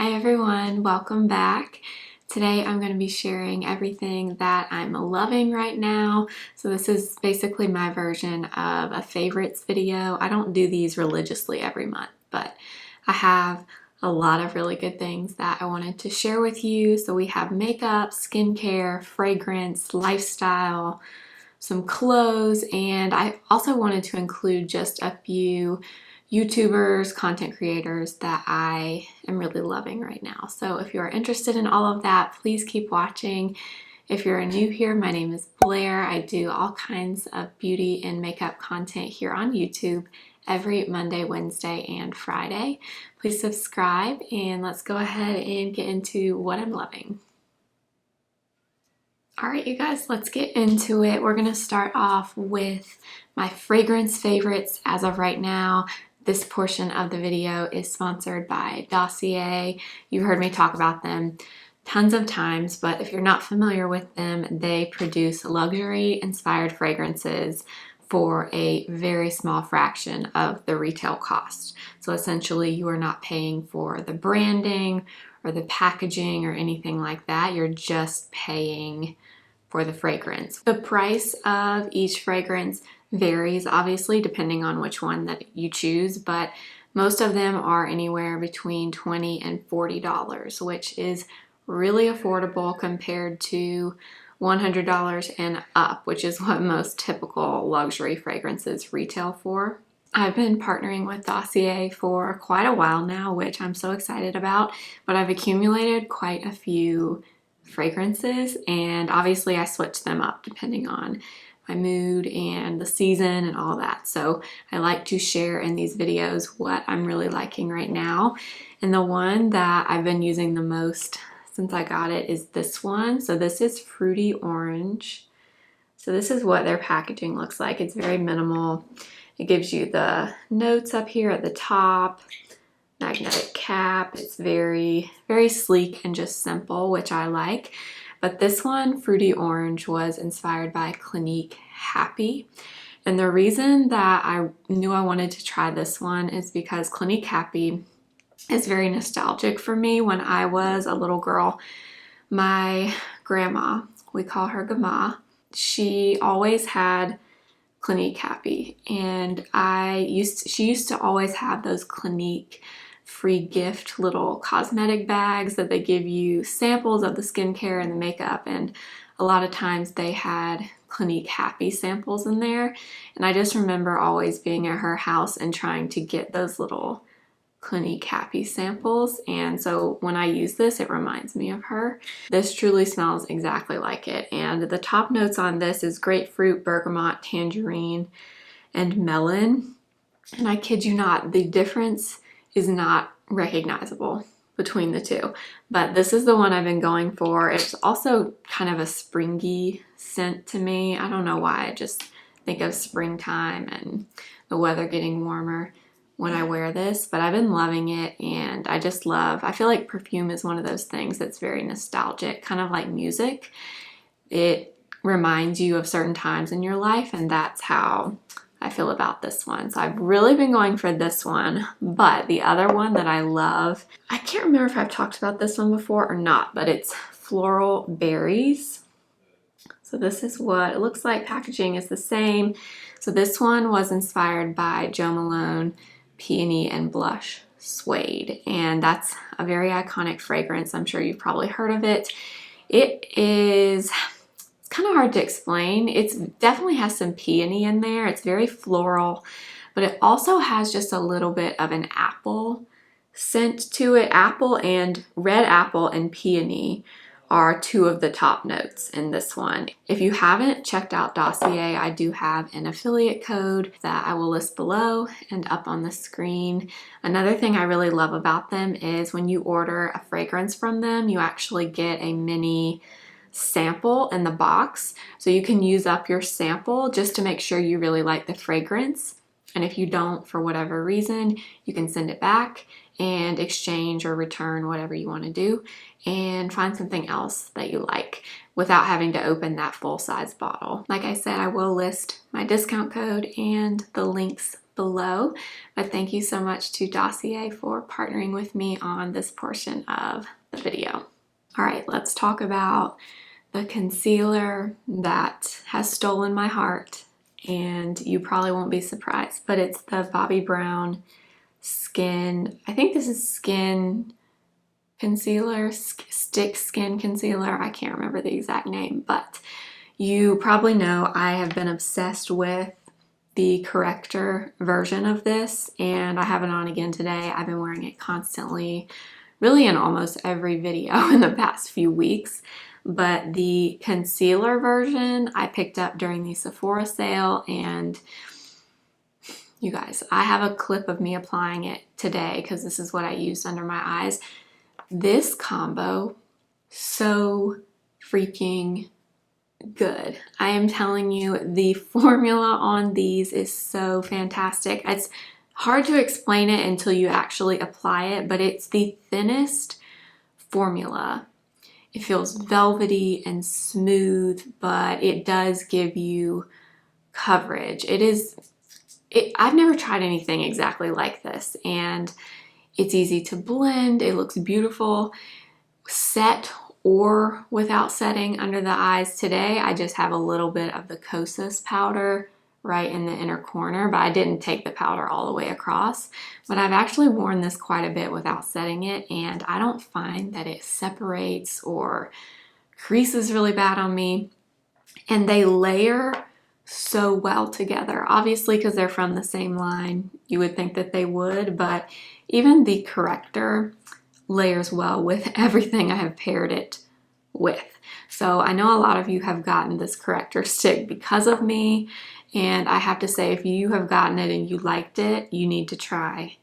Hi everyone, welcome back. Today I'm going to be sharing everything that I'm loving right now. So this is basically my version of a favorites video. I don't do these religiously every month, but I have a lot of really good things that I wanted to share with you. So we have makeup, skincare, fragrance, lifestyle, some clothes, and I also wanted to include just a few YouTubers, content creators that I am really loving right now. So if you are interested in all of that, please keep watching. If you're new here, my name is Blair. I do all kinds of beauty and makeup content here on YouTube every Monday, Wednesday, and Friday. Please subscribe and let's go ahead and get into what I'm loving. All right, you guys, let's get into it. We're gonna start off with my fragrance favorites as of right now. This portion of the video is sponsored by Dossier. You heard me talk about them tons of times, but if you're not familiar with them, they produce luxury-inspired fragrances for a very small fraction of the retail cost. So essentially, you are not paying for the branding or the packaging or anything like that. You're just paying for the fragrance. The price of each fragrance varies, obviously, depending on which one that you choose, but most of them are anywhere between $20 and $40, which is really affordable compared to $100 and up, which is what most typical luxury fragrances retail for. I've been partnering with Dossier for quite a while now, which I'm so excited about, but I've accumulated quite a few fragrances, and obviously I switch them up depending on my mood and the season and all that. So I like to share in these videos what I'm really liking right now. And the one that I've been using the most since I got it is this one. So this is Fruity Orange. So this is what their packaging looks like. It's very minimal. It gives you the notes up here at the top, magnetic cap. It's very, very sleek and just simple, which I like. But this one, Fruity Orange, was inspired by Clinique Happy. And the reason that I knew I wanted to try this one is because Clinique Happy is very nostalgic for me. When I was a little girl, my grandma, we call her Grandma, she always had Clinique Happy, and she used to always have those Clinique free gift little cosmetic bags that they give you samples of the skincare and the makeup, and a lot of times they had Clinique Happy samples in there, and I just remember always being at her house and trying to get those little Clinique Happy samples, and so when I use this, it reminds me of her. This truly smells exactly like it, and the top notes on this is grapefruit, bergamot, tangerine, and melon, and I kid you not, the difference is not recognizable between the two, but this is the one I've been going for. It's also kind of a springy scent to me. I don't know why, I just think of springtime and the weather getting warmer when I wear this, but I've been loving it, and I feel like perfume is one of those things that's very nostalgic, kind of like music. It reminds you of certain times in your life, and that's how I feel about this one. So I've really been going for this one, but the other one that I love, I can't remember if I've talked about this one before or not, but it's Floral Berries. So this is what it looks like. Packaging is the same. So this one was inspired by Jo Malone Peony and Blush Suede, and that's a very iconic fragrance. I'm sure you've probably heard of it. It's kind of hard to explain. It definitely has some peony in there. It's very floral, but it also has just a little bit of an apple scent to it. Apple and red apple and peony are two of the top notes in this one. If you haven't checked out Dossier, I do have an affiliate code that I will list below and up on the screen. Another thing I really love about them is when you order a fragrance from them, you actually get a mini sample in the box, so you can use up your sample just to make sure you really like the fragrance, and if you don't for whatever reason, you can send it back and exchange or return whatever you want to do and find something else that you like without having to open that full-size bottle. Like I said, I will list my discount code and the links below. But thank you so much to Dossier for partnering with me on this portion of the video. All right, let's talk about the concealer that has stolen my heart, and you probably won't be surprised, but it's the Bobbi Brown Skin, I think this is Skin Concealer, Stick Skin Concealer. I can't remember the exact name, but you probably know I have been obsessed with the corrector version of this, and I have it on again today. I've been wearing it constantly, really in almost every video in the past few weeks. But the concealer version I picked up during the Sephora sale, and you guys, I have a clip of me applying it today because this is what I used under my eyes. This combo, so freaking good. I am telling you, the formula on these is so fantastic. It's hard to explain it until you actually apply it, but it's the thinnest formula. It feels velvety and smooth, but it does give you coverage. I've never tried anything exactly like this, and it's easy to blend. It looks beautiful, set or without setting under the eyes. Today, I just have a little bit of the Kosas powder right in the inner corner, but I didn't take the powder all the way across. But I've actually worn this quite a bit without setting it, and I don't find that it separates or creases really bad on me. And they layer so well together. Obviously, because they're from the same line, you would think that they would, but even the corrector layers well with everything I have paired it with. So I know a lot of you have gotten this corrector stick because of me, and I have to say, if you have gotten it and you liked it, you need to try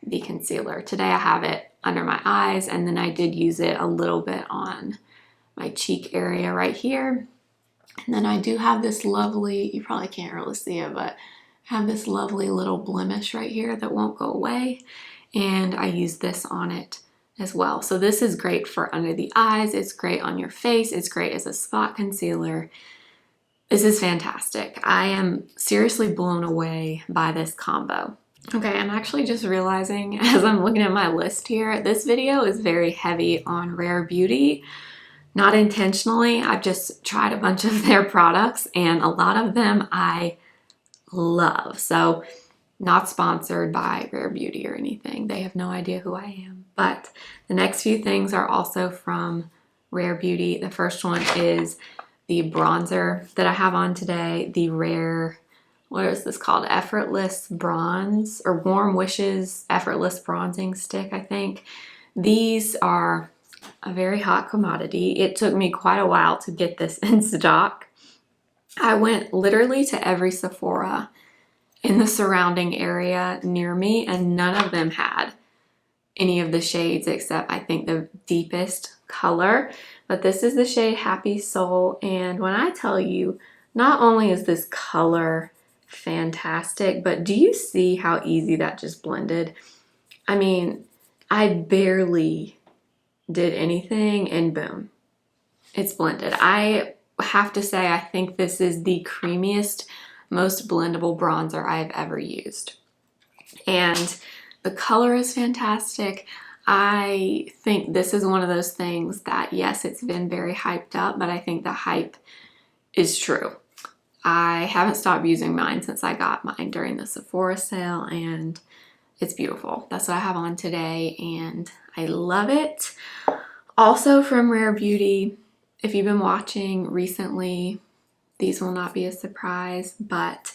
the concealer. Today I have it under my eyes, and then I did use it a little bit on my cheek area right here. And then I do have this lovely, you probably can't really see it, but I have this lovely little blemish right here that won't go away, and I use this on it as well. So this is great for under the eyes, it's great on your face, it's great as a spot concealer. This is fantastic. I am seriously blown away by this combo. Okay, I'm actually just realizing as I'm looking at my list here, this video is very heavy on Rare Beauty. Not intentionally, I've just tried a bunch of their products, and a lot of them I love. So not sponsored by Rare Beauty or anything. They have no idea who I am. But the next few things are also from Rare Beauty. The first one is the bronzer that I have on today, the Rare, what is this called? Effortless Bronze, or Warm Wishes Effortless Bronzing Stick, I think. These are a very hot commodity. It took me quite a while to get this in stock. I went literally to every Sephora in the surrounding area near me, and none of them had any of the shades except I think the deepest color. But this is the shade Happy Soul, and when I tell you, not only is this color fantastic, but do you see how easy that just blended? I mean, I barely did anything and boom, it's blended. I have to say, I think this is the creamiest, most blendable bronzer I've ever used. And the color is fantastic. I think this is one of those things that, yes, it's been very hyped up, but I think the hype is true. I haven't stopped using mine since I got mine during the Sephora sale, and it's beautiful. That's what I have on today, and I love it. Also from Rare Beauty, if you've been watching recently, these will not be a surprise, but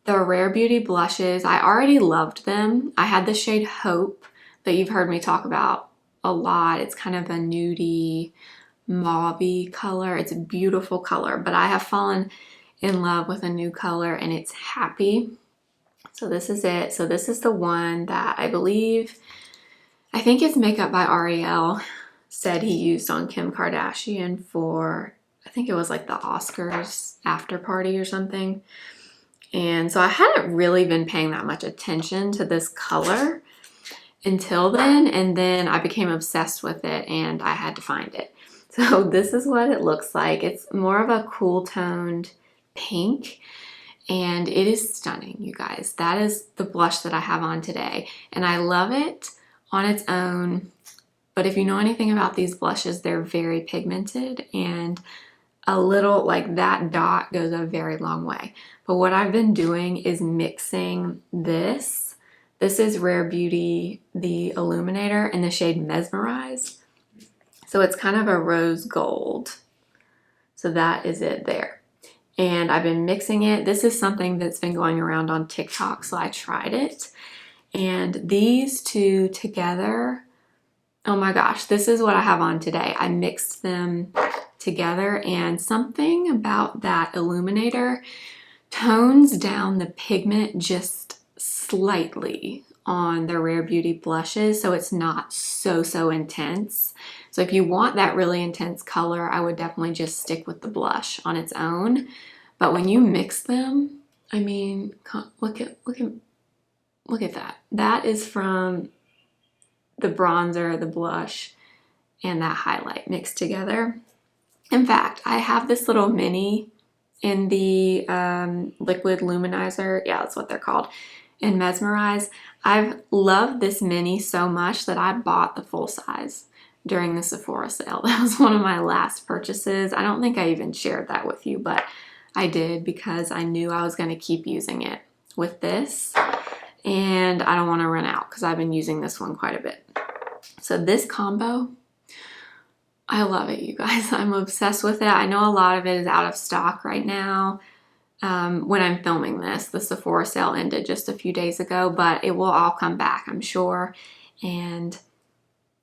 the Rare Beauty blushes, I already loved them. I had the shade Hope that you've heard me talk about a lot. It's kind of a nudie, mauve-y color. It's a beautiful color, but I have fallen in love with a new color, and it's Happy. So this is it. So this is the one that I think it's Makeup by Ariel said he used on Kim Kardashian for, I think it was like the Oscars after party or something. And so I hadn't really been paying that much attention to this color until then, and then I became obsessed with it and I had to find it. So this is what it looks like. It's more of a cool toned pink, and it is stunning, you guys. That is the blush that I have on today, and I love it on its own. But if you know anything about these blushes, they're very pigmented, and a little like that dot goes a very long way. But what I've been doing is mixing this. This is Rare Beauty, the Illuminator in the shade Mesmerize. So it's kind of a rose gold. So that is it there. And I've been mixing it. This is something that's been going around on TikTok, so I tried it. And these two together, oh my gosh, this is what I have on today. I mixed them together, and something about that illuminator tones down the pigment just slightly on the Rare Beauty blushes, so it's not so intense. So if you want that really intense color, I would definitely just stick with the blush on its own. But when you mix them, I mean, look at that. That is from the bronzer, the blush, and that highlight mixed together. In fact, I have this little mini in the liquid luminizer. Yeah, that's what they're called. In Mesmerize. I've loved this mini so much that I bought the full size during the Sephora sale. That was one of my last purchases. I don't think I even shared that with you, but I did because I knew I was going to keep using it with this. And I don't want to run out because I've been using this one quite a bit. So this combo, I love it, you guys. I'm obsessed with it. I know a lot of it is out of stock right now. When I'm filming this, the Sephora sale ended just a few days ago, but it will all come back, I'm sure. And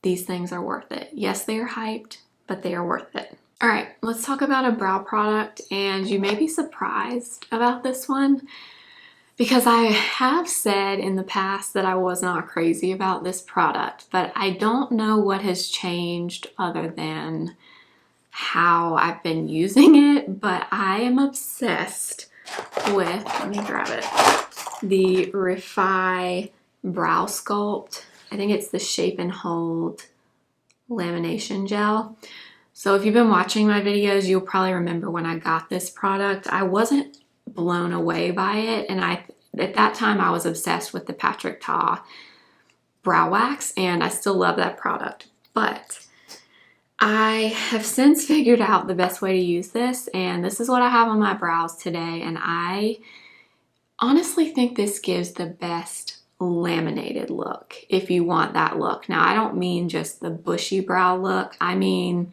these things are worth it. Yes, they are hyped, but they are worth it. All right, let's talk about a brow product, and you may be surprised about this one because I have said in the past that I was not crazy about this product, but I don't know what has changed other than how I've been using it, but I am obsessed with, let me grab it, the Refy Brow Sculpt. I think it's the Shape and Hold Lamination Gel. So if you've been watching my videos, you'll probably remember when I got this product. I wasn't blown away by it, and at that time I was obsessed with the Patrick Ta brow wax, and I still love that product. But I have since figured out the best way to use this, and this is what I have on my brows today, and I honestly think this gives the best laminated look if you want that look. Now, I don't mean just the bushy brow look. I mean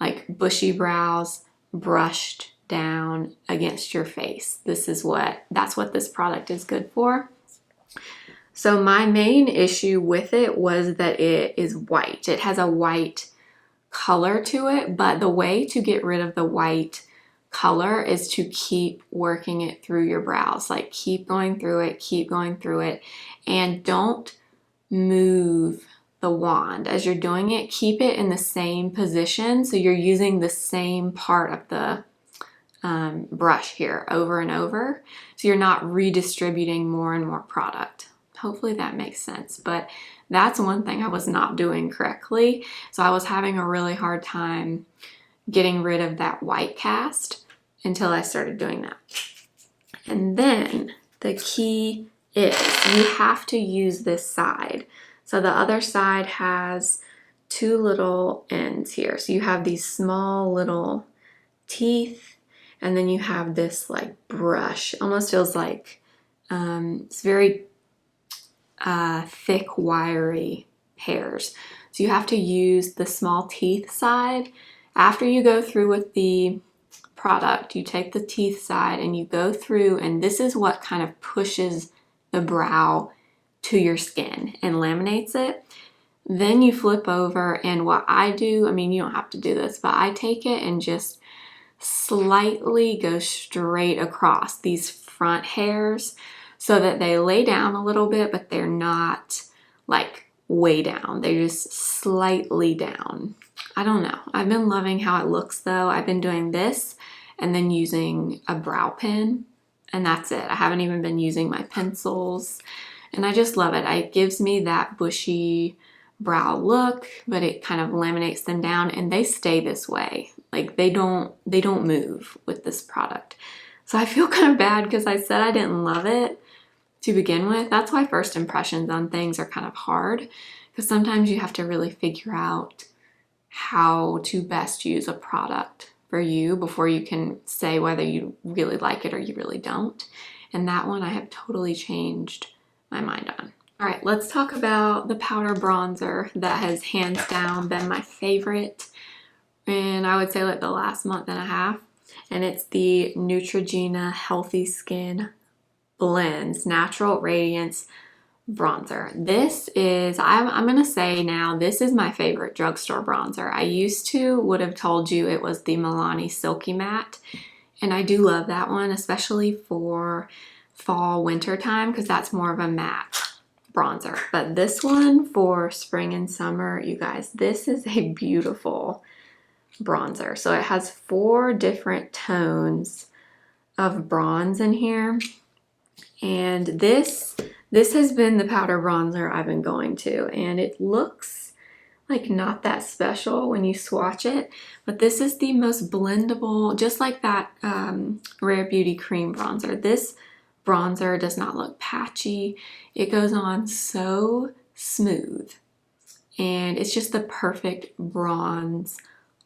like bushy brows brushed down against your face. That's what this product is good for. So my main issue with it was that it is white. It has a white color to it, but the way to get rid of the white color is to keep working it through your brows. Like keep going through it, and don't move the wand as you're doing it. Keep it in the same position so you're using the same part of the brush here over and over, so you're not redistributing more and more product. Hopefully that makes sense, but that's one thing I was not doing correctly. So I was having a really hard time getting rid of that white cast until I started doing that. And then the key is you have to use this side. So the other side has two little ends here. So you have these small little teeth, and then you have this like brush. It almost feels like it's very thick, wiry hairs. So you have to use the small teeth side. After you go through with the product, you take the teeth side and you go through, and this is what kind of pushes the brow to your skin and laminates it. Then you flip over, and what I do, I mean, you don't have to do this, but I take it and just slightly go straight across these front hairs so that they lay down a little bit, but they're not like way down. They're just slightly down. I don't know. I've been loving how it looks though. I've been doing this and then using a brow pen, and that's it. I haven't even been using my pencils, and I just love it. It gives me that bushy brow look, but it kind of laminates them down, and they stay this way. Like they don't move with this product. So I feel kind of bad because I said I didn't love it to begin with. That's why first impressions on things are kind of hard, because sometimes you have to really figure out how to best use a product for you before you can say whether you really like it or you really don't. And that one I have totally changed my mind on. All right, let's talk about the powder bronzer that has hands down been my favorite in, I would say, like the last month and a half. And it's the Neutrogena Healthy Skin Blends Natural Radiance Bronzer. This is, I'm gonna say now, this is my favorite drugstore bronzer. I would have told you it was the Milani Silky Matte, and I do love that one, especially for fall, winter time, because that's more of a matte bronzer. But this one for spring and summer, you guys, this is a beautiful bronzer. So it has 4 different tones of bronze in here, and this has been the powder bronzer I've been going to, and it looks like not that special when you swatch it, but this is the most blendable, just like that Rare Beauty Cream bronzer. This bronzer does not look patchy. It goes on so smooth, and it's just the perfect bronze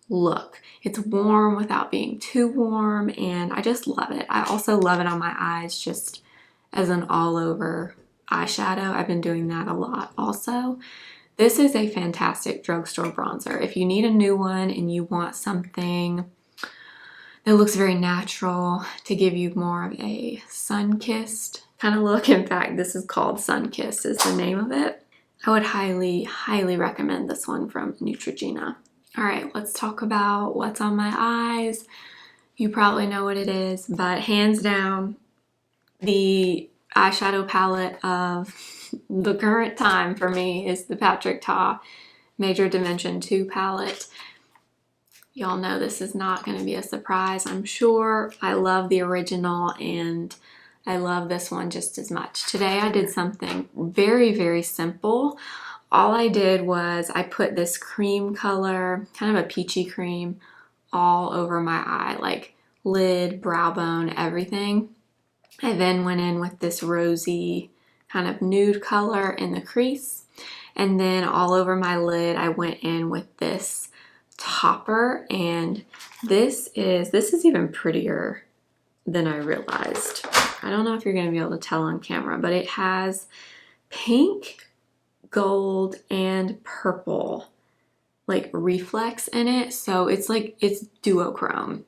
look. It's warm without being too warm, and I just love it. I also love it on my eyes just as an all-over eyeshadow. I've been doing that a lot also. This is a fantastic drugstore bronzer. If you need a new one and you want something that looks very natural to give you more of a sun-kissed kind of look. In fact, this is called Sun-Kissed is the name of it. I would highly, highly recommend this one from Neutrogena. All right, let's talk about what's on my eyes. You probably know what it is, but hands down, the eyeshadow palette of the current time for me is the Patrick Ta Major Dimension 2 palette. Y'all know this is not going to be a surprise, I'm sure. I love the original and I love this one just as much. Today I did something very, very simple. All I did was I put this cream color, kind of a peachy cream, all over my eye, like lid, brow bone, everything. I then went in with this rosy kind of nude color in the crease. And then all over my lid, I went in with this topper, and this is even prettier than I realized. I don't know if you're gonna be able to tell on camera, but it has pink, gold, and purple like reflex in it. So it's like, it's duochrome,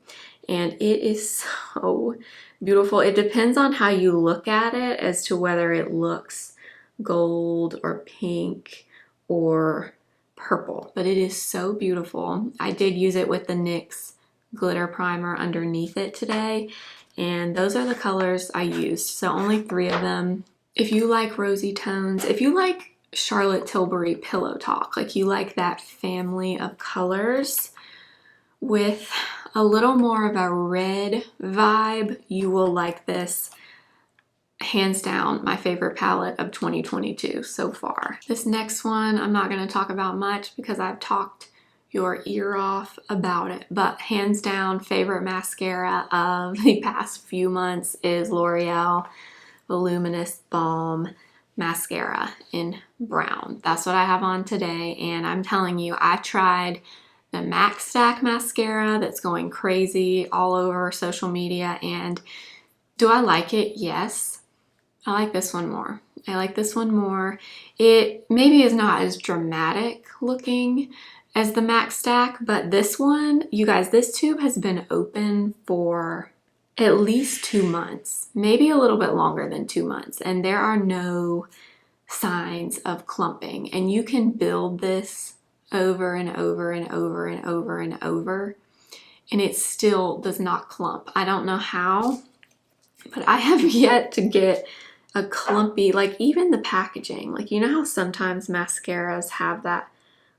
and it is so beautiful. It depends on how you look at it as to whether it looks gold or pink or purple, but it is so beautiful. I did use it with the NYX glitter primer underneath it today, and those are the colors I used. So only 3 of them. If you like rosy tones, if you like Charlotte Tilbury Pillow Talk, like you like that family of colors with a little more of a red vibe, you will like this. Hands down, my favorite palette of 2022 so far. This next one, I'm not going to talk about much because I've talked your ear off about it, but hands down, favorite mascara of the past few months is L'Oreal Voluminous Balm Mascara in brown. That's what I have on today, and I'm telling you, I tried the Max Stack mascara that's going crazy all over social media, and do I like it? Yes. I like this one more. I like this one more. It maybe is not as dramatic looking as the Max Stack, but this one, you guys, this tube has been open for at least 2 months, maybe a little bit longer than 2 months, and there are no signs of clumping, and you can build this over and over and over and over and over, and it still does not clump. I don't know how, but I have yet to get a clumpy, like even the packaging, like you know how sometimes mascaras have that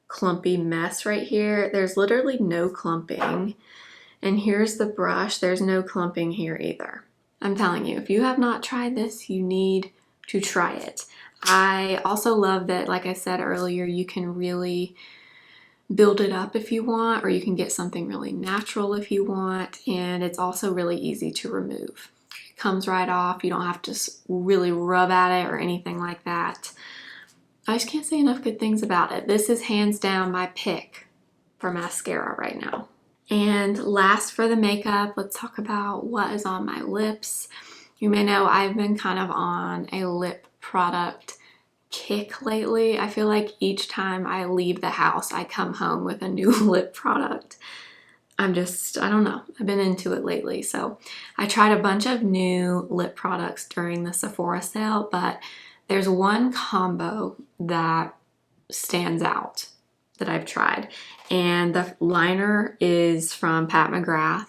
clumpy mess right here? There's literally no clumping. And here's the brush, there's no clumping here either. I'm telling you, if you have not tried this, you need to try it. I also love that, like I said earlier, you can really build it up if you want, or you can get something really natural if you want, and it's also really easy to remove. It comes right off. You don't have to really rub at it or anything like that. I just can't say enough good things about it. This is hands down my pick for mascara right now. And last for the makeup, let's talk about what is on my lips. You may know I've been kind of on a lip product kick lately. I feel like each time I leave the house, I come home with a new lip product. I don't know. I've been into it lately. So I tried a bunch of new lip products during the Sephora sale, but there's one combo that stands out that I've tried. And the liner is from Pat McGrath,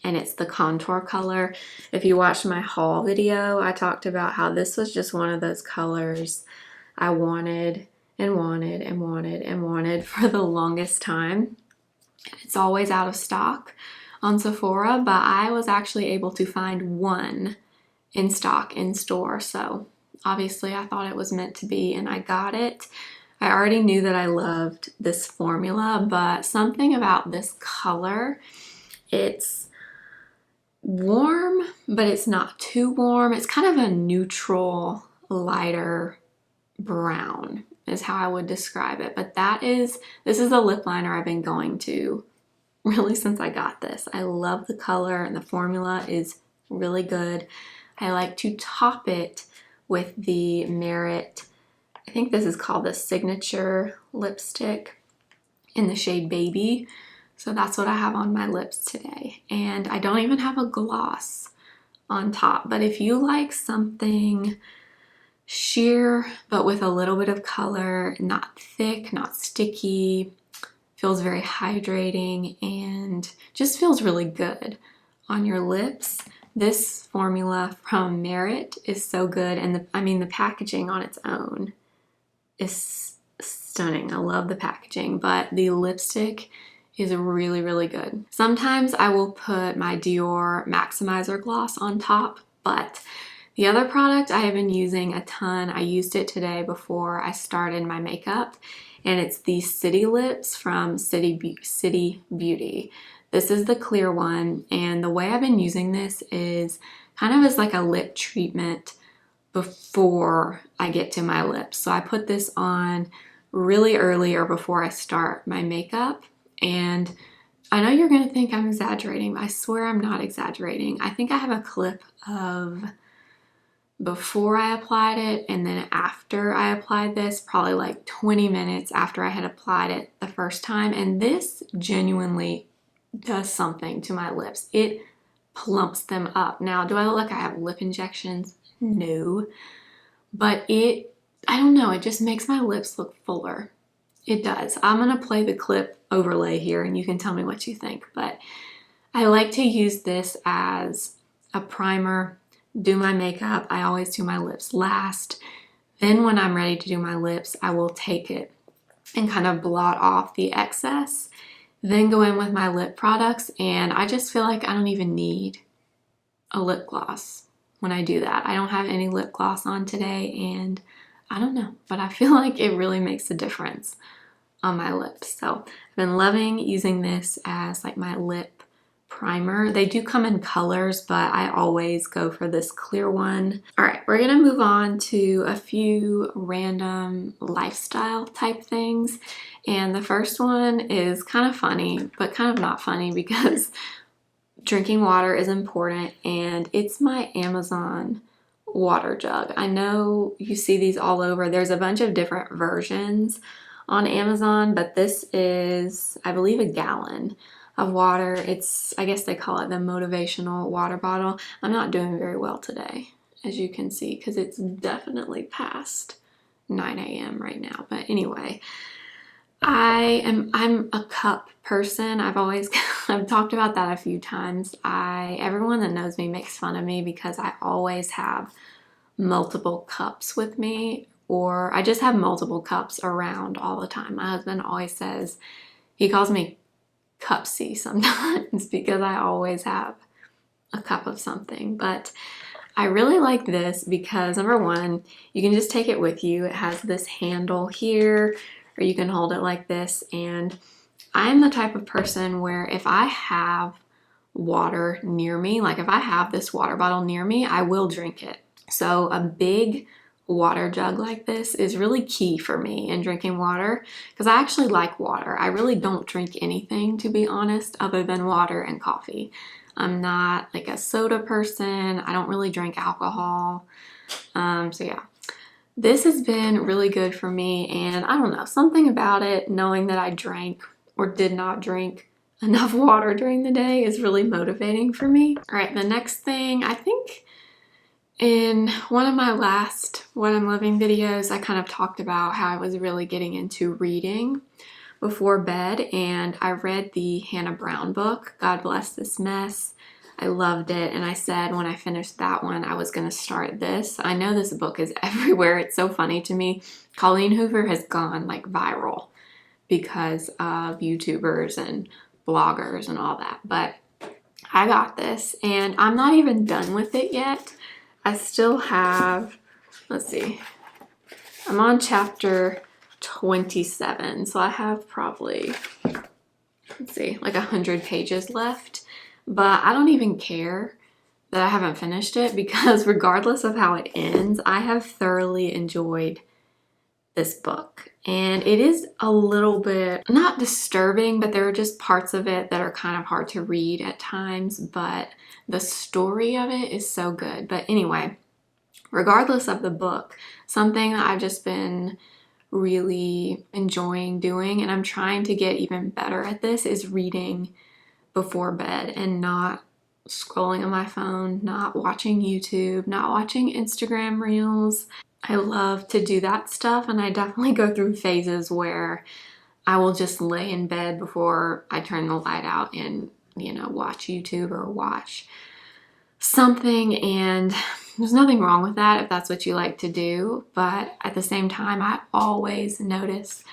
and it's the contour color. If you watched my haul video, I talked about how this was just one of those colors I wanted and wanted and wanted and wanted for the longest time. It's always out of stock on Sephora, but I was actually able to find one in stock in store. So obviously I thought it was meant to be, and I got it. I already knew that I loved this formula, but something about this color, it's warm, but it's not too warm. It's kind of a neutral, lighter brown is how I would describe it. But this is the lip liner I've been going to really since I got this. I love the color, and the formula is really good. I like to top it with the Merit, I think this is called the Signature lipstick in the shade Baby. So that's what I have on my lips today. And I don't even have a gloss on top. But if you like something sheer, but with a little bit of color, not thick, not sticky, feels very hydrating, and just feels really good on your lips, this formula from Merit is so good. And the packaging on its own is stunning. I love the packaging, but the lipstick is really, really good. Sometimes I will put my Dior Maximizer gloss on top, but the other product I have been using a ton, I used it today before I started my makeup, and it's the City Lips from City Beauty. This is the clear one, and the way I've been using this is kind of as like a lip treatment before I get to my lips. So I put this on really early or before I start my makeup, and I know you're gonna think I'm exaggerating, but I swear I'm not exaggerating. I think I have a clip of before I applied it and then after I applied this, probably like 20 minutes after I had applied it the first time, and this genuinely does something to my lips. It plumps them up. Now, do I look like I have lip injections? No. But I don't know, it just makes my lips look fuller. It does. I'm gonna play the clip overlay here and you can tell me what you think, but I like to use this as a primer, do my makeup. I always do my lips last. Then when I'm ready to do my lips, I will take it and kind of blot off the excess, then go in with my lip products, and I just feel like I don't even need a lip gloss when I do that. I don't have any lip gloss on today, and I don't know, but I feel like it really makes a difference on my lips. So I've been loving using this as like my lip primer. They do come in colors, but I always go for this clear one. All right, we're gonna move on to a few random lifestyle type things. And the first one is kind of funny, but kind of not funny because drinking water is important, and it's my Amazon water jug. I know you see these all over. There's a bunch of different versions on Amazon, but this is, I believe, a gallon of water. I guess they call it the Motivational water bottle. I'm not doing very well today, as you can see, because it's definitely past 9 a.m. right now. But anyway, I'm a cup person. I've talked about that a few times. Everyone that knows me makes fun of me because I always have multiple cups with me, or I just have multiple cups around all the time. My husband always says, he calls me cupsy sometimes because I always have a cup of something. But I really like this because, number one, you can just take it with you. It has this handle here, or you can hold it like this. And I'm the type of person where if I have water near me, like if I have this water bottle near me, I will drink it. So a big water jug like this is really key for me in drinking water, because I actually like water. I really don't drink anything, to be honest, other than water and coffee. I'm not like a soda person. I don't really drink alcohol. So yeah, this has been really good for me, and I don't know, something about it, knowing that I drank or did not drink enough water during the day is really motivating for me. All right, the next thing, I think in one of my last What I'm Loving videos, I kind of talked about how I was really getting into reading before bed, and I read the Hannah Brown book, God Bless This Mess. I loved it, and I said when I finished that one, I was going to start this. I know this book is everywhere. It's so funny to me. Colleen Hoover has gone like viral because of YouTubers and bloggers and all that, but I got this, and I'm not even done with it yet. I still have, let's see, I'm on chapter 27, so I have probably, let's see, like 100 pages left, but I don't even care that I haven't finished it, because regardless of how it ends, I have thoroughly enjoyed this book. And it is a little bit, not disturbing, but there are just parts of it that are kind of hard to read at times, but the story of it is so good. But anyway, regardless of the book, something that I've just been really enjoying doing, and I'm trying to get even better at this, is reading before bed and not scrolling on my phone, not watching YouTube, not watching Instagram reels. I love to do that stuff, and I definitely go through phases where I will just lay in bed before I turn the light out and, you know, watch YouTube or watch something, and there's nothing wrong with that if that's what you like to do, but at the same time, I always notice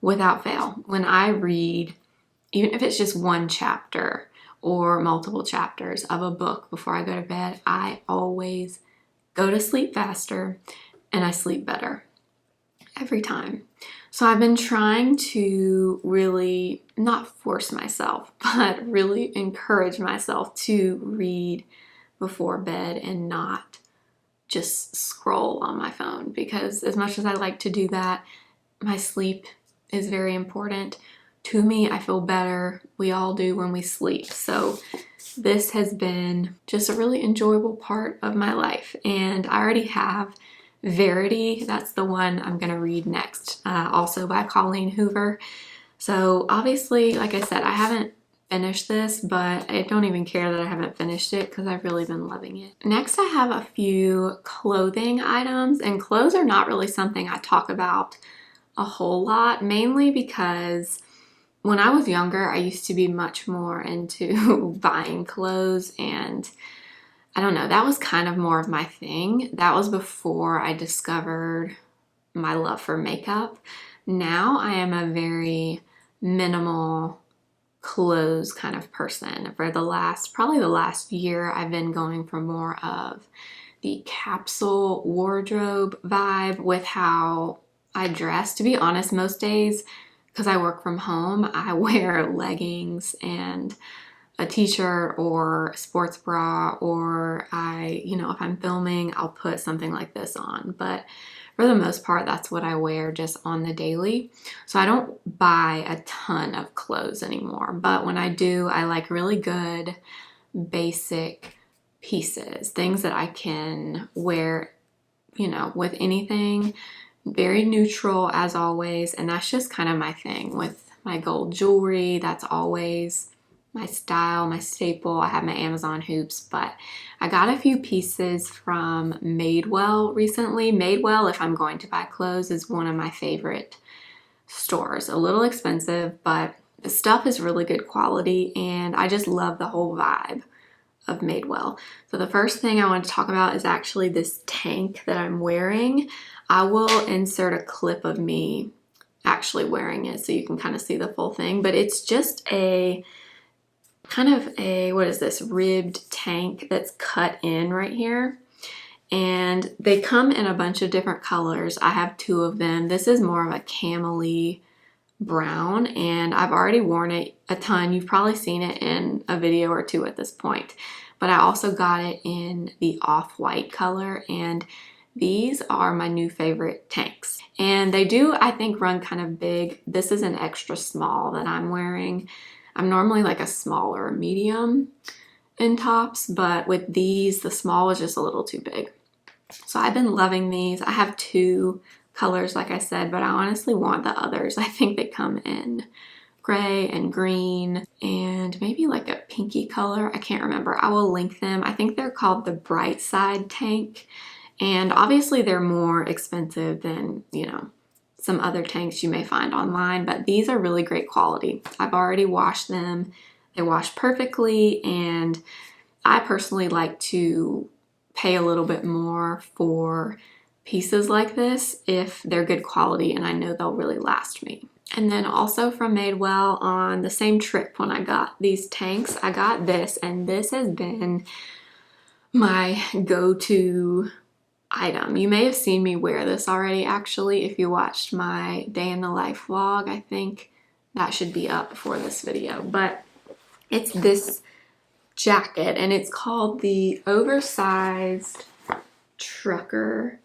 without fail when I read, even if it's just one chapter or multiple chapters of a book before I go to bed, I always go to sleep faster and I sleep better every time. So I've been trying to really not force myself, but really encourage myself to read before bed and not just scroll on my phone, because as much as I like to do that, my sleep is very important to me. I feel better. We all do when we sleep. So this has been just a really enjoyable part of my life, and I already have Verity. That's the one I'm going to read next, also by Colleen Hoover. So obviously, like I said, I haven't finished this, but I don't even care that I haven't finished it because I've really been loving it. Next, I have a few clothing items, and clothes are not really something I talk about a whole lot, mainly because when I was younger, I used to be much more into buying clothes, and I don't know, that was kind of more of my thing. That was before I discovered my love for makeup. Now I am a very minimal clothes kind of person. For probably the last year, I've been going for more of the capsule wardrobe vibe with how I dress. To be honest, most days, because I work from home, I wear leggings and a t-shirt or a sports bra, or if I'm filming, I'll put something like this on. But for the most part, that's what I wear just on the daily. So I don't buy a ton of clothes anymore. But when I do, I like really good basic pieces, things that I can wear, with anything. Very neutral as always. And that's just kind of my thing with my gold jewelry. That's always my style, my staple. I have my Amazon hoops, but I got a few pieces from Madewell recently. Madewell, if I'm going to buy clothes, is one of my favorite stores. A little expensive, but the stuff is really good quality, and I just love the whole vibe of Madewell. So the first thing I want to talk about is actually this tank that I'm wearing. I will insert a clip of me actually wearing it so you can kind of see the full thing, but it's just a kind of what is this, ribbed tank that's cut in right here. And they come in a bunch of different colors. I have two of them. This is more of a camel-y brown, and I've already worn it a ton. You've probably seen it in a video or two at this point, but I also got it in the off-white color, and these are my new favorite tanks. And they do, I think, run kind of big. This is an extra small that I'm wearing. I'm normally like a small or a medium in tops, but with these, the small was just a little too big. So I've been loving these. I have two colors, like I said, but I honestly want the others. I think they come in gray and green and maybe like a pinky color. I can't remember. I will link them. I think they're called the Bright Side Tank. And obviously they're more expensive than, you know, some other tanks you may find online, but these are really great quality. I've already washed them. They wash perfectly, and I personally like to pay a little bit more for pieces like this if they're good quality and I know they'll really last me. And then also from Madewell, on the same trip when I got these tanks, I got this, and this has been my go-to item. You may have seen me wear this already, actually, if you watched my day in the life vlog. I think that should be up before this video, but it's this jacket, and it's called the oversized trucker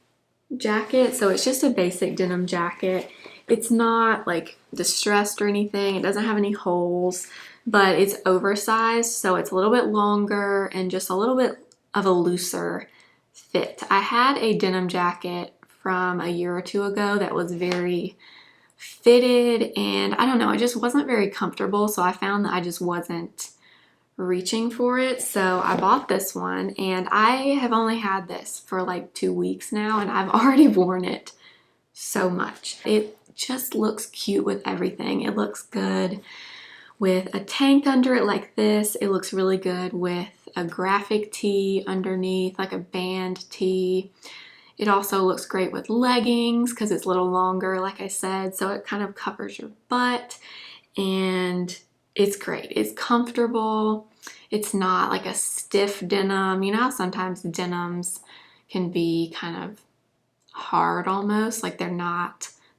jacket. So it's just a basic denim jacket. It's not like distressed or anything. It doesn't have any holes, but it's oversized, so it's a little bit longer and just a little bit of a looser fit. I had a denim jacket from a year or two ago that was very fitted, and I don't know, it just wasn't very comfortable, so I found that I just wasn't reaching for it. So I bought this one, and I have only had this for like 2 weeks now, and I've already worn it so much. It just looks cute with everything. It looks good with a tank under it like this. It looks really good with a graphic tee underneath, like a band tee. It also looks great with leggings because it's a little longer, like I said, so it kind of covers your butt, and it's great. It's comfortable. It's not like a stiff denim. You know how sometimes denims can be kind of hard almost, like they're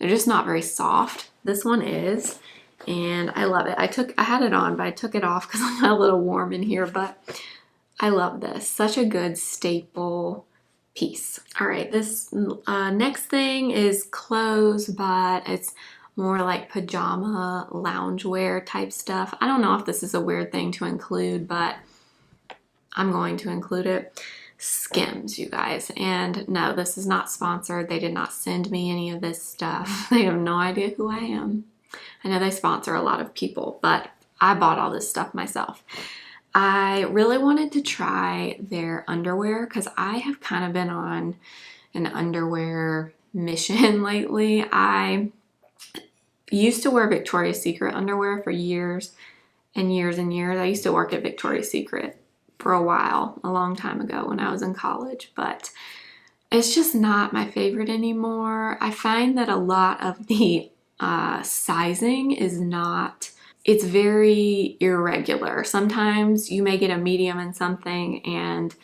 just not very soft. This one is, and I love it. I had it on, but I took it off because I got a little warm in here, but I love this. Such a good staple piece. All right, this next thing is clothes, but it's more like pajama loungewear type stuff. I don't know if this is a weird thing to include, but I'm going to include it. Skims, you guys. And no, this is not sponsored. They did not send me any of this stuff. They have no idea who I am. I know they sponsor a lot of people, but I bought all this stuff myself. I really wanted to try their underwear because I have kind of been on an underwear mission lately. I used to wear Victoria's Secret underwear for years and years and years. I used to work at Victoria's Secret for a while, a long time ago when I was in college, but it's just not my favorite anymore. I find that a lot of the sizing is not, it's very irregular. Sometimes you may get a medium in something and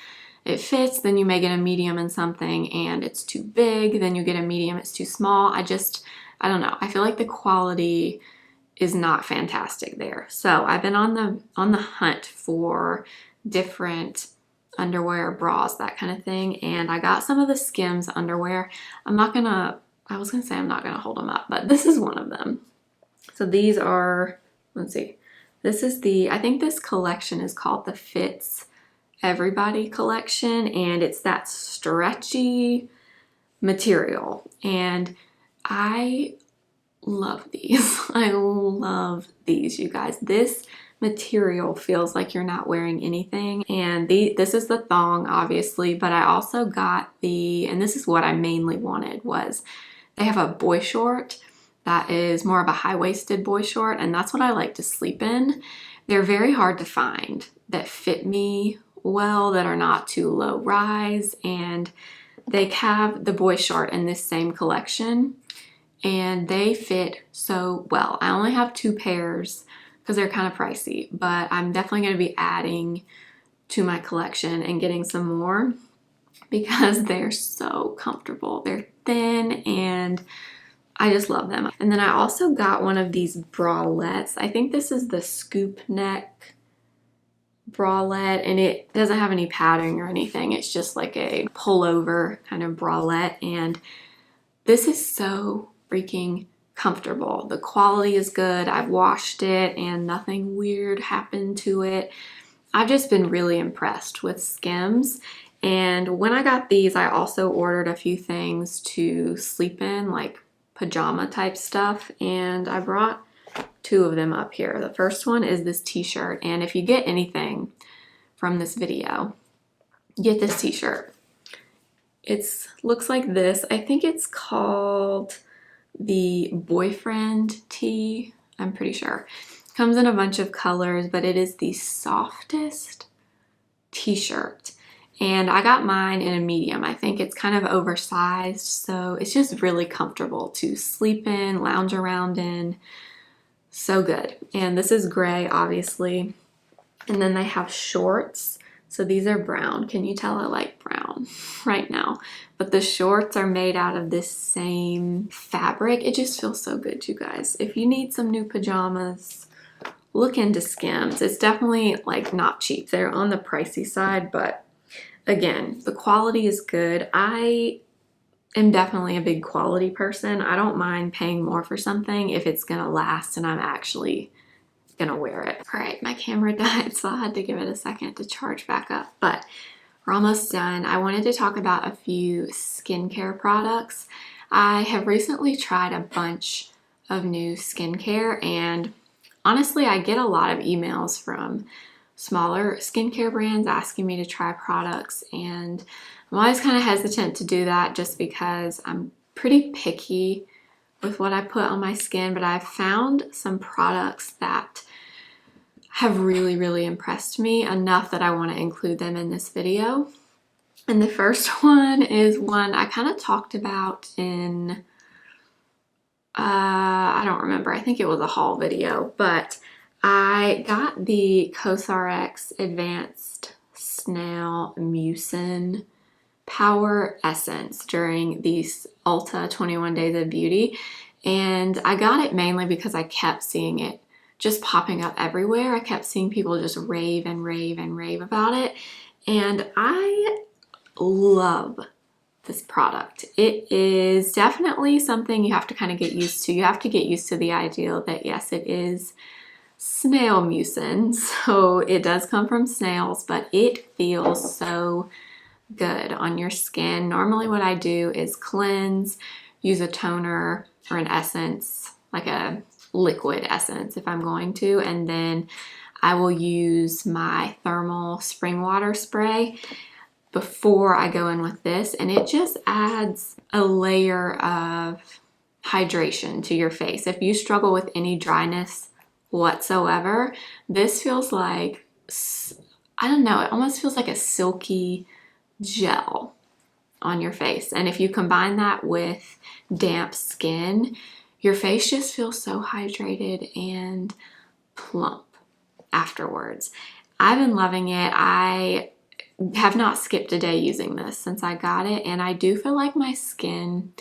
it fits, then you may get a medium in something and it's too big, then you get a medium, it's too small. I don't know. I feel like the quality is not fantastic there. So I've been on the hunt for different underwear, bras, that kind of thing, and I got some of the Skims underwear. I was gonna say I'm not gonna hold them up, but this is one of them. So these are, let's see, I think this collection is called the Fits Everybody collection, and it's that stretchy material, and I love these. I love these, you guys. This material feels like you're not wearing anything, and this is the thong, obviously, but I also got and this is what I mainly wanted, was they have a boy short that is more of a high-waisted boy short, and that's what I like to sleep in. They're very hard to find that fit me well, that are not too low rise, and they have the boy short in this same collection, and they fit so well. I only have 2 pairs because they're kind of pricey, but I'm definitely going to be adding to my collection and getting some more because they're so comfortable. They're thin and I just love them. And then I also got one of these bralettes. I think this is the scoop neck bralette, and it doesn't have any padding or anything. It's just like a pullover kind of bralette, and this is so freaking comfortable. The quality is good. I've washed it and nothing weird happened to it. I've just been really impressed with Skims. And when I got these, I also ordered a few things to sleep in, like pajama type stuff, and I brought two of them up here. The first one is this t-shirt, and if you get anything from this video, get this t-shirt. It looks like this. I think it's called the boyfriend tee, I'm pretty sure. Comes in a bunch of colors, but it is the softest t-shirt. And I got mine in a medium. I think it's kind of oversized, so it's just really comfortable to sleep in, lounge around in. So good. And this is gray, obviously. And then they have shorts. So these are brown. Can you tell I like brown right now? But the shorts are made out of this same fabric. It just feels so good, you guys. If you need some new pajamas, look into Skims. It's definitely like not cheap. They're on the pricey side, but again, the quality is good. I am definitely a big quality person. I don't mind paying more for something if it's gonna last and I'm actually gonna wear it. All right, my camera died, so I had to give it a second to charge back up, but we're almost done. I wanted to talk about a few skincare products. I have recently tried a bunch of new skincare, and honestly, I get a lot of emails from smaller skincare brands asking me to try products, and I'm always kind of hesitant to do that just because I'm pretty picky with what I put on my skin, but I've found some products that have really, really impressed me enough that I want to include them in this video. And the first one is one I kind of talked about in, I don't remember, I think it was a haul video, but I got the COSRX Advanced Snail Mucin Power Essence during these Ulta 21 Days of Beauty, and I got it mainly because I kept seeing it just popping up everywhere. I kept seeing people just rave and rave and rave about it, and I love this product. It is definitely something you have to kind of get used to. You have to get used to the idea that yes, it is snail mucin, so it does come from snails, but it feels so good on your skin. Normally what I do is cleanse, use a toner or an essence, like a liquid essence if I'm going to, and then I will use my thermal spring water spray before I go in with this, and it just adds a layer of hydration to your face. If you struggle with any dryness whatsoever, this feels like, I don't know, it almost feels like a silky gel on your face. And if you combine that with damp skin, your face just feels so hydrated and plump afterwards. I've been loving it. I have not skipped a day using this since I got it, and I do feel like my skin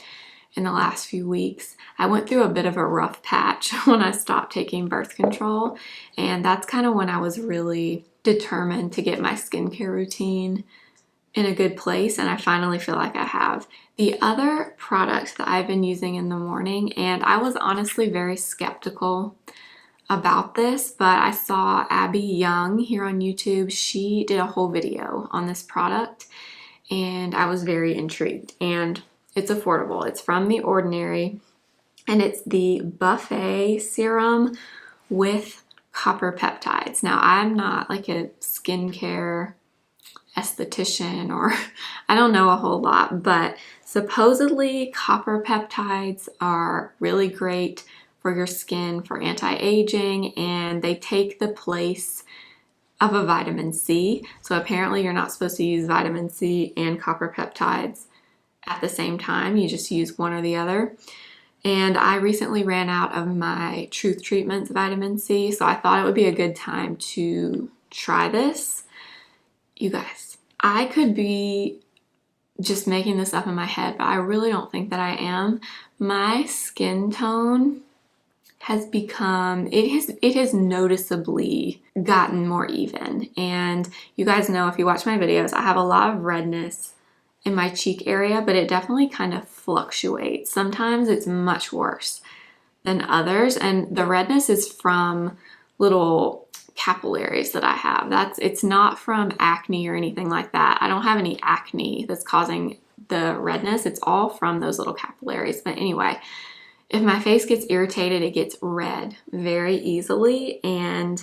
in the last few weeks, I went through a bit of a rough patch when I stopped taking birth control, and that's kind of when I was really determined to get my skincare routine in a good place, and I finally feel like I have. The other product that I've been using in the morning, and I was honestly very skeptical about this, but I saw Abby Young here on YouTube. She did a whole video on this product, and I was very intrigued, and it's affordable. It's from The Ordinary, and it's the Buffet Serum with copper peptides. Now, I'm not like a skincare esthetician, or I don't know a whole lot, but supposedly copper peptides are really great for your skin for anti-aging, and they take the place of a vitamin C. So apparently you're not supposed to use vitamin C and copper peptides at the same time. You just use one or the other. And I recently ran out of my Truth Treatments vitamin C, so I thought it would be a good time to try this. You guys, I could be just making this up in my head, but I really don't think that I am. My skin tone has become, it has noticeably gotten more even. And you guys know, if you watch my videos, I have a lot of redness in my cheek area, but it definitely kind of fluctuates. Sometimes it's much worse than others, and the redness is from little capillaries that I have. It's not from acne or anything like that. I don't have any acne that's causing the redness. It's all from those little capillaries. But anyway, if my face gets irritated, it gets red very easily, and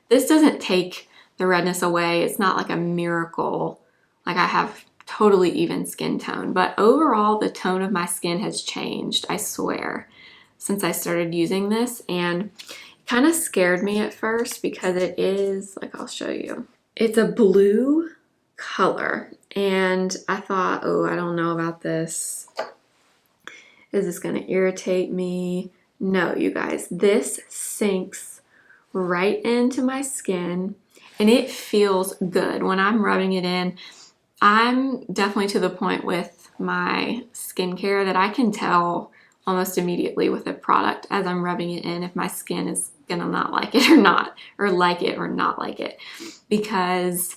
this doesn't take the redness away. It's not like a miracle, like I have totally even skin tone, but overall the tone of my skin has changed, I swear, since I started using this. And it kind of scared me at first because it is, like, I'll show you, it's a blue color, and I thought, oh, I don't know about this. Is this going to irritate me? No, you guys, this sinks right into my skin and it feels good when I'm rubbing it in. I'm definitely to the point with my skincare that I can tell almost immediately with a product as I'm rubbing it in if my skin is gonna not like it or not, or like it or not like it, because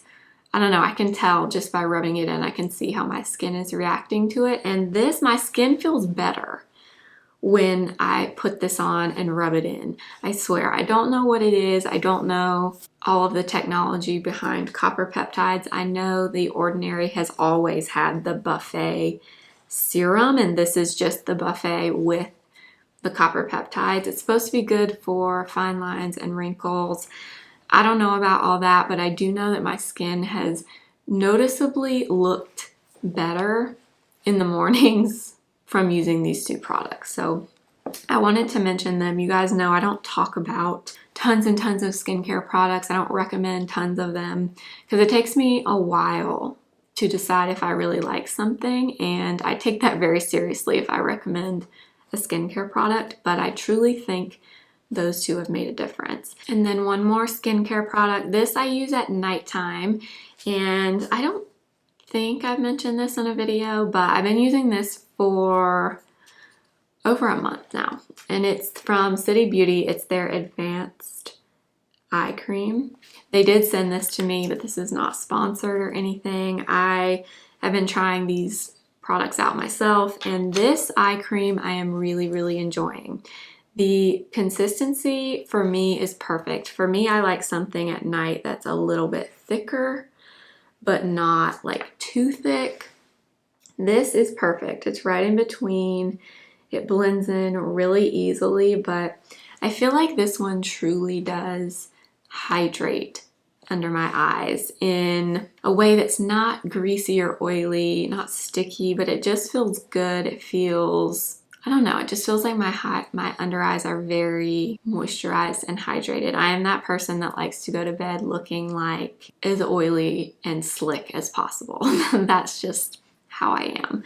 I don't know, I can tell just by rubbing it in. I can see how my skin is reacting to it, and this, my skin feels better when I put this on and rub it in. I swear, I don't know what it is. I don't know all of the technology behind copper peptides. I know The Ordinary has always had the buffet serum, and this is just the buffet with the copper peptides. It's supposed to be good for fine lines and wrinkles. I don't know about all that, but I do know that my skin has noticeably looked better in the mornings from using these two products. So I wanted to mention them. You guys know I don't talk about tons and tons of skincare products. I don't recommend tons of them because it takes me a while to decide if I really like something, and I take that very seriously if I recommend a skincare product, but I truly think those two have made a difference. And then one more skincare product. This I use at nighttime, and I don't think I've mentioned this in a video, but I've been using this for over a month now, and it's from City Beauty. It's their Advanced Eye Cream. They did send this to me, but this is not sponsored or anything. I have been trying these products out myself, and this eye cream I am really, really enjoying. The consistency for me is perfect. For me, I like something at night that's a little bit thicker, but not like too thick. This is perfect. It's right in between. It blends in really easily, but I feel like this one truly does hydrate under my eyes in a way that's not greasy or oily, not sticky, but it just feels good. It feels, I don't know, it just feels like my under eyes are very moisturized and hydrated. I am that person that likes to go to bed looking like as oily and slick as possible. That's just how I am.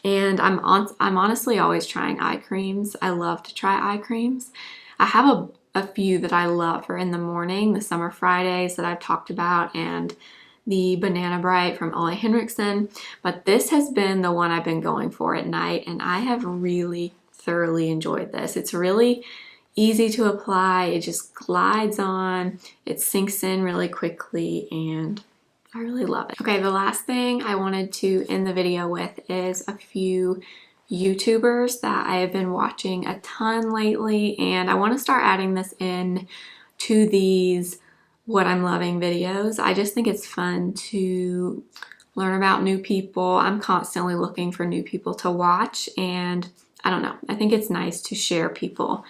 And I'm honestly always trying eye creams. I love to try eye creams. I have a few that I love for in the morning, the Summer Fridays that I've talked about, and the Banana Bright from Ole Henriksen, but this has been the one I've been going for at night, and I have really thoroughly enjoyed this. It's really easy to apply. It just glides on. It sinks in really quickly, and I really love it. Okay, the last thing I wanted to end the video with is a few YouTubers that I have been watching a ton lately, and I want to start adding this in to these What I'm Loving videos. I just think it's fun to learn about new people. I'm constantly looking for new people to watch, and I don't know, I think it's nice to share people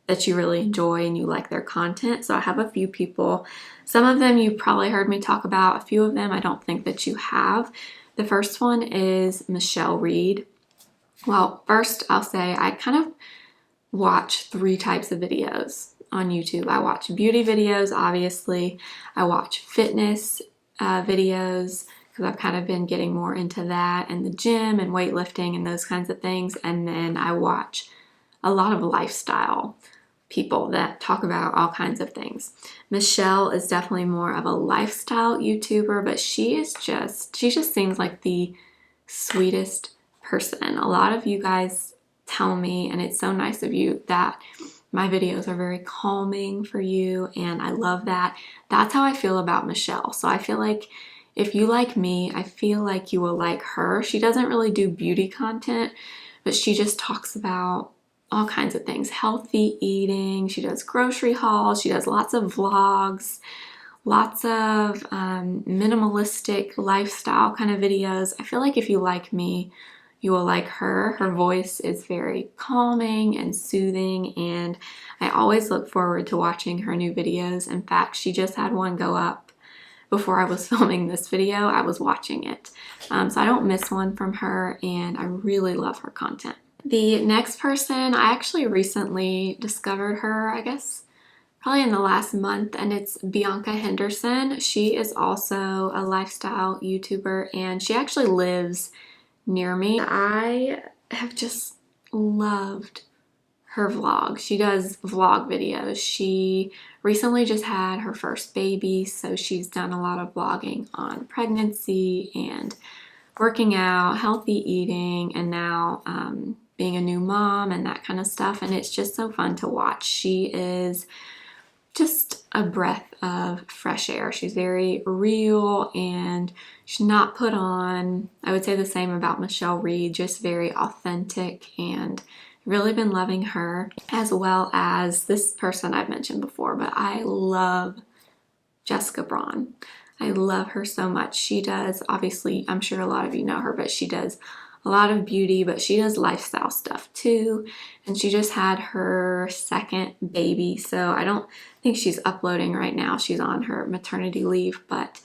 that you really enjoy and you like their content. So I have a few people. Some of them you probably heard me talk about. A few of them I don't think that you have. The first one is Michelle Reed. Well, first I'll say I kind of watch 3 types of videos on YouTube. I watch beauty videos, obviously. I watch fitness videos because I've kind of been getting more into that, and the gym and weightlifting and those kinds of things. And then I watch a lot of lifestyle people that talk about all kinds of things. Michelle is definitely more of a lifestyle YouTuber, but she just seems like the sweetest person. A lot of you guys tell me, and it's so nice of you, that my videos are very calming for you, and I love that. That's how I feel about Michelle. So I feel like if you like me, I feel like you will like her. She doesn't really do beauty content, but she just talks about all kinds of things. Healthy eating, she does grocery hauls, she does lots of vlogs, lots of minimalistic lifestyle kind of videos. I feel like if you like me, you will like her. Her voice is very calming and soothing, and I always look forward to watching her new videos. In fact, she just had one go up before I was filming this video. I was watching it. So I don't miss one from her, and I really love her content. The next person, I actually recently discovered her, I guess, probably in the last month, and it's Bianca Henderson. She is also a lifestyle YouTuber, and she actually lives near me. I have just loved her vlog. She does vlog videos. She recently just had her first baby, so she's done a lot of vlogging on pregnancy and working out, healthy eating, and now being a new mom and that kind of stuff, and it's just so fun to watch. She is just a breath of fresh air. She's very real, and she's not put on. I would say the same about Michelle Reed, just very authentic, and really been loving her, as well as this person I've mentioned before, but I love Jessica Braun. I love her so much. She does, obviously, I'm sure a lot of you know her, but she does a lot of beauty, but she does lifestyle stuff too. And she just had her second baby, so I don't think she's uploading right now. She's on her maternity leave, but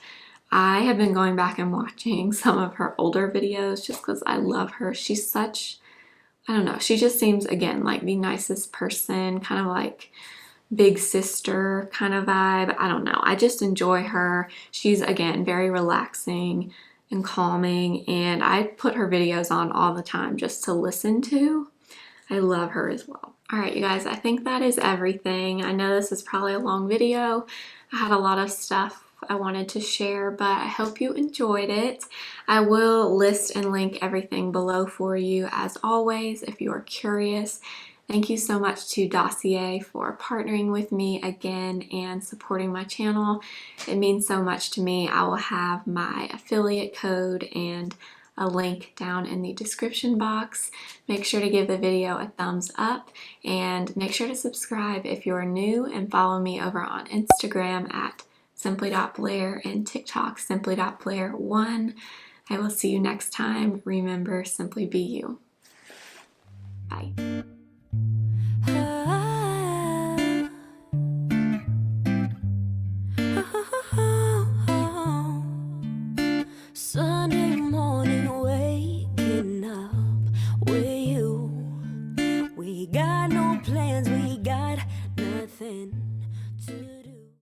I have been going back and watching some of her older videos just because I love her. She's such, I don't know, she just seems, again, like the nicest person, kind of like big sister kind of vibe. I don't know. I just enjoy her. She's, again, very relaxing and calming, and I put her videos on all the time just to listen to. I love her as well. All right, you guys, I think that is everything. I know this is probably a long video. I had a lot of stuff I wanted to share, but I hope you enjoyed it. I will list and link everything below for you as always if you are curious. Thank you so much to Dossier for partnering with me again and supporting my channel. It means so much to me. I will have my affiliate code and a link down in the description box. Make sure to give the video a thumbs up, and make sure to subscribe if you're new, and follow me over on Instagram at simply.blair and TikTok simply.blair1. I will see you next time. Remember, simply be you. Bye.